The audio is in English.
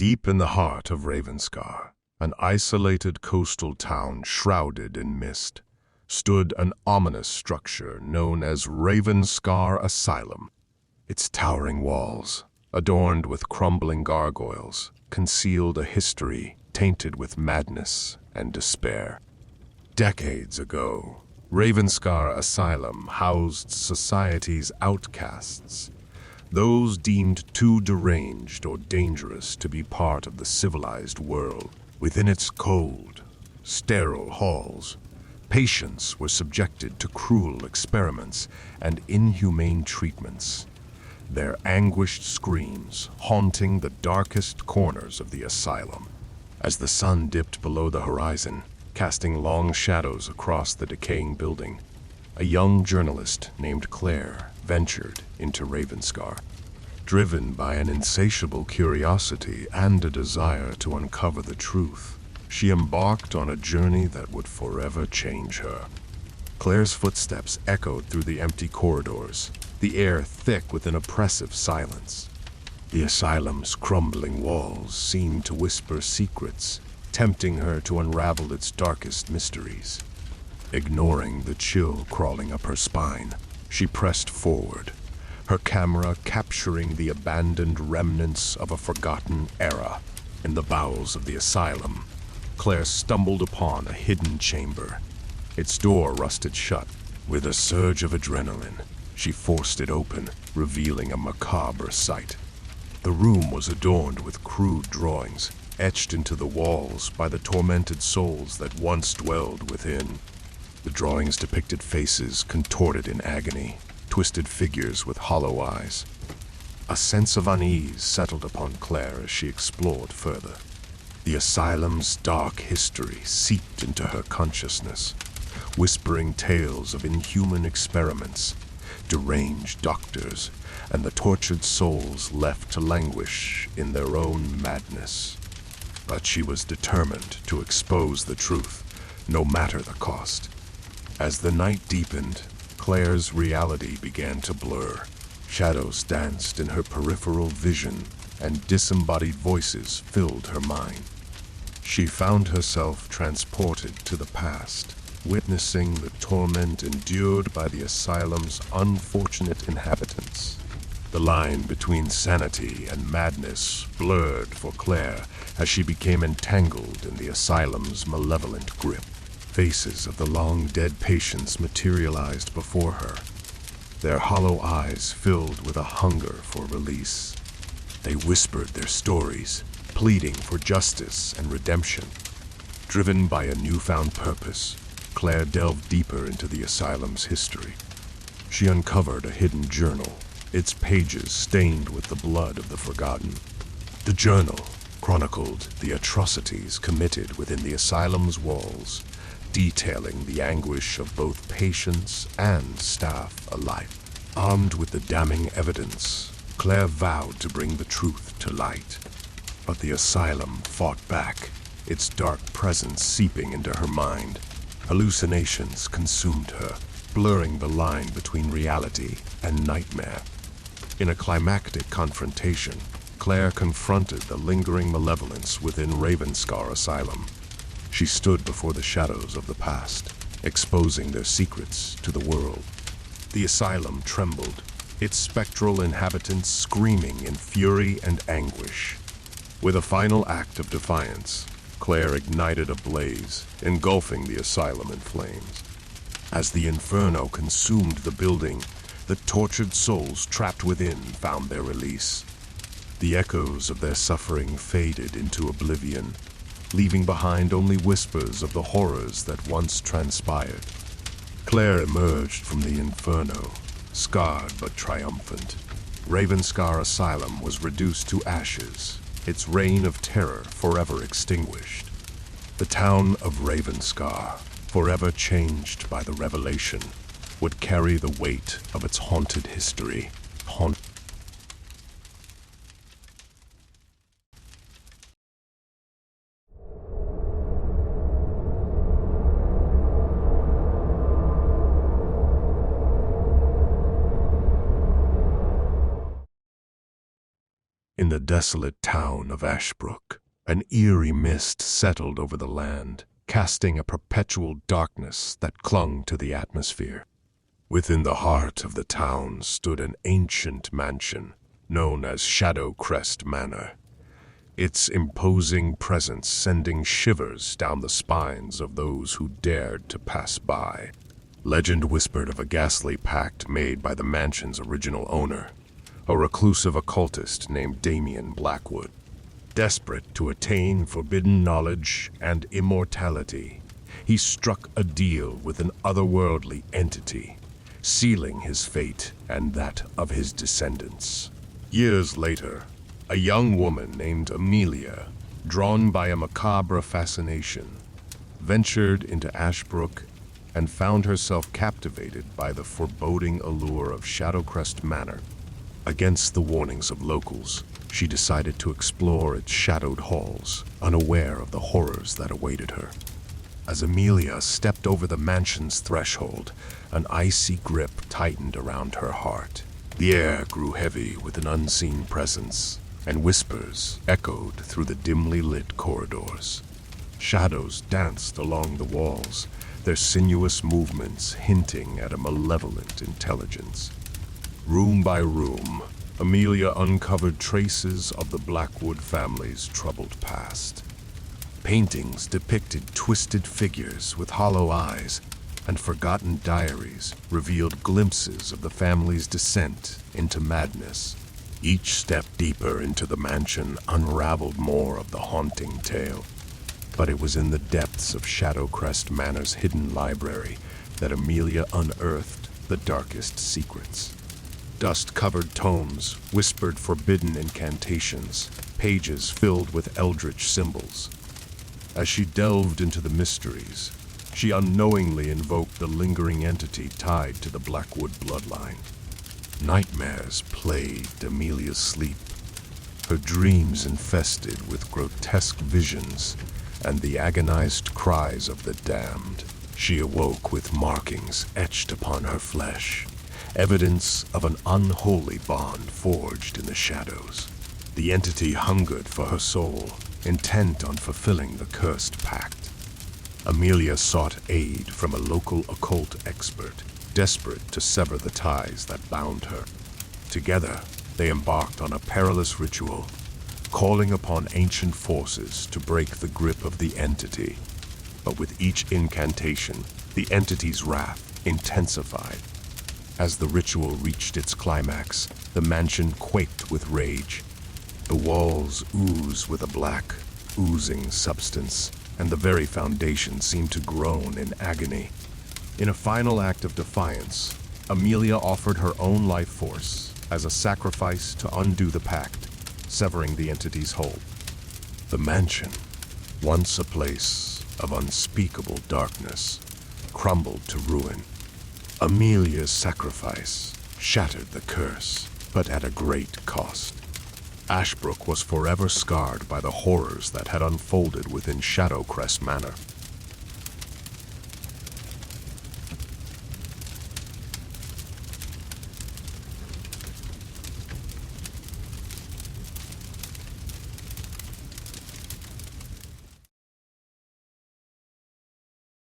Deep in the heart of Ravenscar, an isolated coastal town shrouded in mist, stood an ominous structure known as Ravenscar Asylum. Its towering walls, adorned with crumbling gargoyles, concealed a history tainted with madness and despair. Decades ago, Ravenscar Asylum housed society's outcasts, those deemed too deranged or dangerous to be part of the civilized world. Within its cold, sterile halls, patients were subjected to cruel experiments and inhumane treatments, their anguished screams haunting the darkest corners of the asylum. As the sun dipped below the horizon, casting long shadows across the decaying building, a young journalist named Claire ventured into Ravenscar. Driven by an insatiable curiosity and a desire to uncover the truth, she embarked on a journey that would forever change her. Claire's footsteps echoed through the empty corridors, the air thick with an oppressive silence. The asylum's crumbling walls seemed to whisper secrets, tempting her to unravel its darkest mysteries. Ignoring the chill crawling up her spine, she pressed forward, her camera capturing the abandoned remnants of a forgotten era. In the bowels of the asylum, Claire stumbled upon a hidden chamber. Its door rusted shut. With a surge of adrenaline, she forced it open, revealing a macabre sight. The room was adorned with crude drawings, etched into the walls by the tormented souls that once dwelled within. The drawings depicted faces contorted in agony, twisted figures with hollow eyes. A sense of unease settled upon Claire as she explored further. The asylum's dark history seeped into her consciousness, whispering tales of inhuman experiments, deranged doctors, and the tortured souls left to languish in their own madness. But she was determined to expose the truth, no matter the cost. As the night deepened, Claire's reality began to blur. Shadows danced in her peripheral vision, and disembodied voices filled her mind. She found herself transported to the past, witnessing the torment endured by the asylum's unfortunate inhabitants. The line between sanity and madness blurred for Claire as she became entangled in the asylum's malevolent grip. Faces of the long-dead patients materialized before her, their hollow eyes filled with a hunger for release. They whispered their stories, pleading for justice and redemption. Driven by a newfound purpose, Claire delved deeper into the asylum's history. She uncovered a hidden journal, its pages stained with the blood of the forgotten. The journal chronicled the atrocities committed within the asylum's walls, detailing the anguish of both patients and staff alike. Armed with the damning evidence, Claire vowed to bring the truth to light. But the asylum fought back, its dark presence seeping into her mind. Hallucinations consumed her, blurring the line between reality and nightmare. In a climactic confrontation, Claire confronted the lingering malevolence within Ravenscar Asylum. She stood before the shadows of the past, exposing their secrets to the world. The asylum trembled, its spectral inhabitants screaming in fury and anguish. With a final act of defiance, Claire ignited a blaze, engulfing the asylum in flames. As the inferno consumed the building, the tortured souls trapped within found their release. The echoes of their suffering faded into oblivion, leaving behind only whispers of the horrors that once transpired. Claire emerged from the inferno, scarred but triumphant. Ravenscar Asylum was reduced to ashes, its reign of terror forever extinguished. The town of Ravenscar, forever changed by the revelation, would carry the weight of its haunted history. In the desolate town of Ashbrook, an eerie mist settled over the land, casting a perpetual darkness that clung to the atmosphere. Within the heart of the town stood an ancient mansion known as Shadowcrest Manor, its imposing presence sending shivers down the spines of those who dared to pass by. Legend whispered of a ghastly pact made by the mansion's original owner, a reclusive occultist named Damien Blackwood. Desperate to attain forbidden knowledge and immortality, he struck a deal with an otherworldly entity, sealing his fate and that of his descendants. Years later, a young woman named Amelia, drawn by a macabre fascination, ventured into Ashbrook and found herself captivated by the foreboding allure of Shadowcrest Manor. Against the warnings of locals, she decided to explore its shadowed halls, unaware of the horrors that awaited her. As Amelia stepped over the mansion's threshold, an icy grip tightened around her heart. The air grew heavy with an unseen presence, and whispers echoed through the dimly lit corridors. Shadows danced along the walls, their sinuous movements hinting at a malevolent intelligence. Room by room, Amelia uncovered traces of the Blackwood family's troubled past. Paintings depicted twisted figures with hollow eyes, and forgotten diaries revealed glimpses of the family's descent into madness. Each step deeper into the mansion unraveled more of the haunting tale. But it was in the depths of Shadowcrest Manor's hidden library that Amelia unearthed the darkest secrets. Dust-covered tomes whispered forbidden incantations, pages filled with eldritch symbols. As she delved into the mysteries, she unknowingly invoked the lingering entity tied to the Blackwood bloodline. Nightmares plagued Amelia's sleep, her dreams infested with grotesque visions and the agonized cries of the damned. She awoke with markings etched upon her flesh, evidence of an unholy bond forged in the shadows. The entity hungered for her soul, intent on fulfilling the cursed pact. Amelia sought aid from a local occult expert, desperate to sever the ties that bound her. Together, they embarked on a perilous ritual, calling upon ancient forces to break the grip of the entity. But with each incantation, the entity's wrath intensified. As the ritual reached its climax, the mansion quaked with rage. The walls oozed with a black, oozing substance, and the very foundation seemed to groan in agony. In a final act of defiance, Amelia offered her own life force as a sacrifice to undo the pact, severing the entity's hold. The mansion, once a place of unspeakable darkness, crumbled to ruin. Amelia's sacrifice shattered the curse, but at a great cost. Ashbrook was forever scarred by the horrors that had unfolded within Shadowcrest Manor.